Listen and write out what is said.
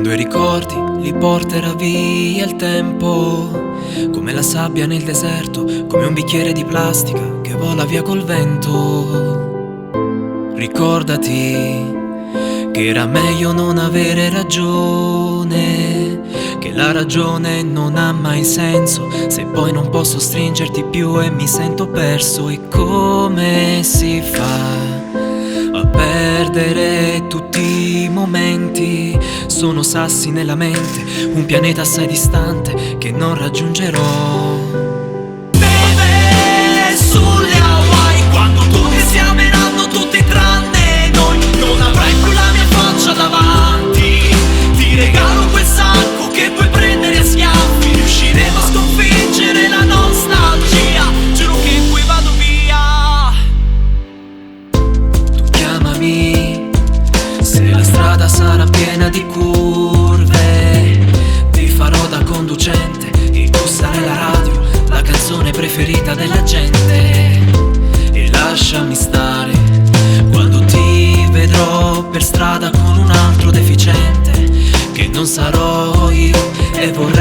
Quando i ricordi li porterà via il tempo, come la sabbia nel deserto, come un bicchiere di plastica che vola via col vento. Ricordati che era meglio non avere ragione, che la ragione non ha mai senso se poi non posso stringerti più e mi sento perso. E come si fa a perdere tutti i momenti? Sono sassi nella mente, un pianeta assai distante che non raggiungerò. Beve sulle Hawaii quando tutti stiamo menando tutti tranne noi. Non avrai più la mia faccia davanti, ti regalo quel sacco che puoi prendere a schiaffi. Riusciremo a sconfiggere la nostalgia, giuro che poi vado via. Tu chiamami se la strada sarà piena di curve, ti farò da conducente e tu sarai la radio, la canzone preferita della gente. E lasciami stare quando ti vedrò per strada con un altro deficiente, che non sarò io e vorrei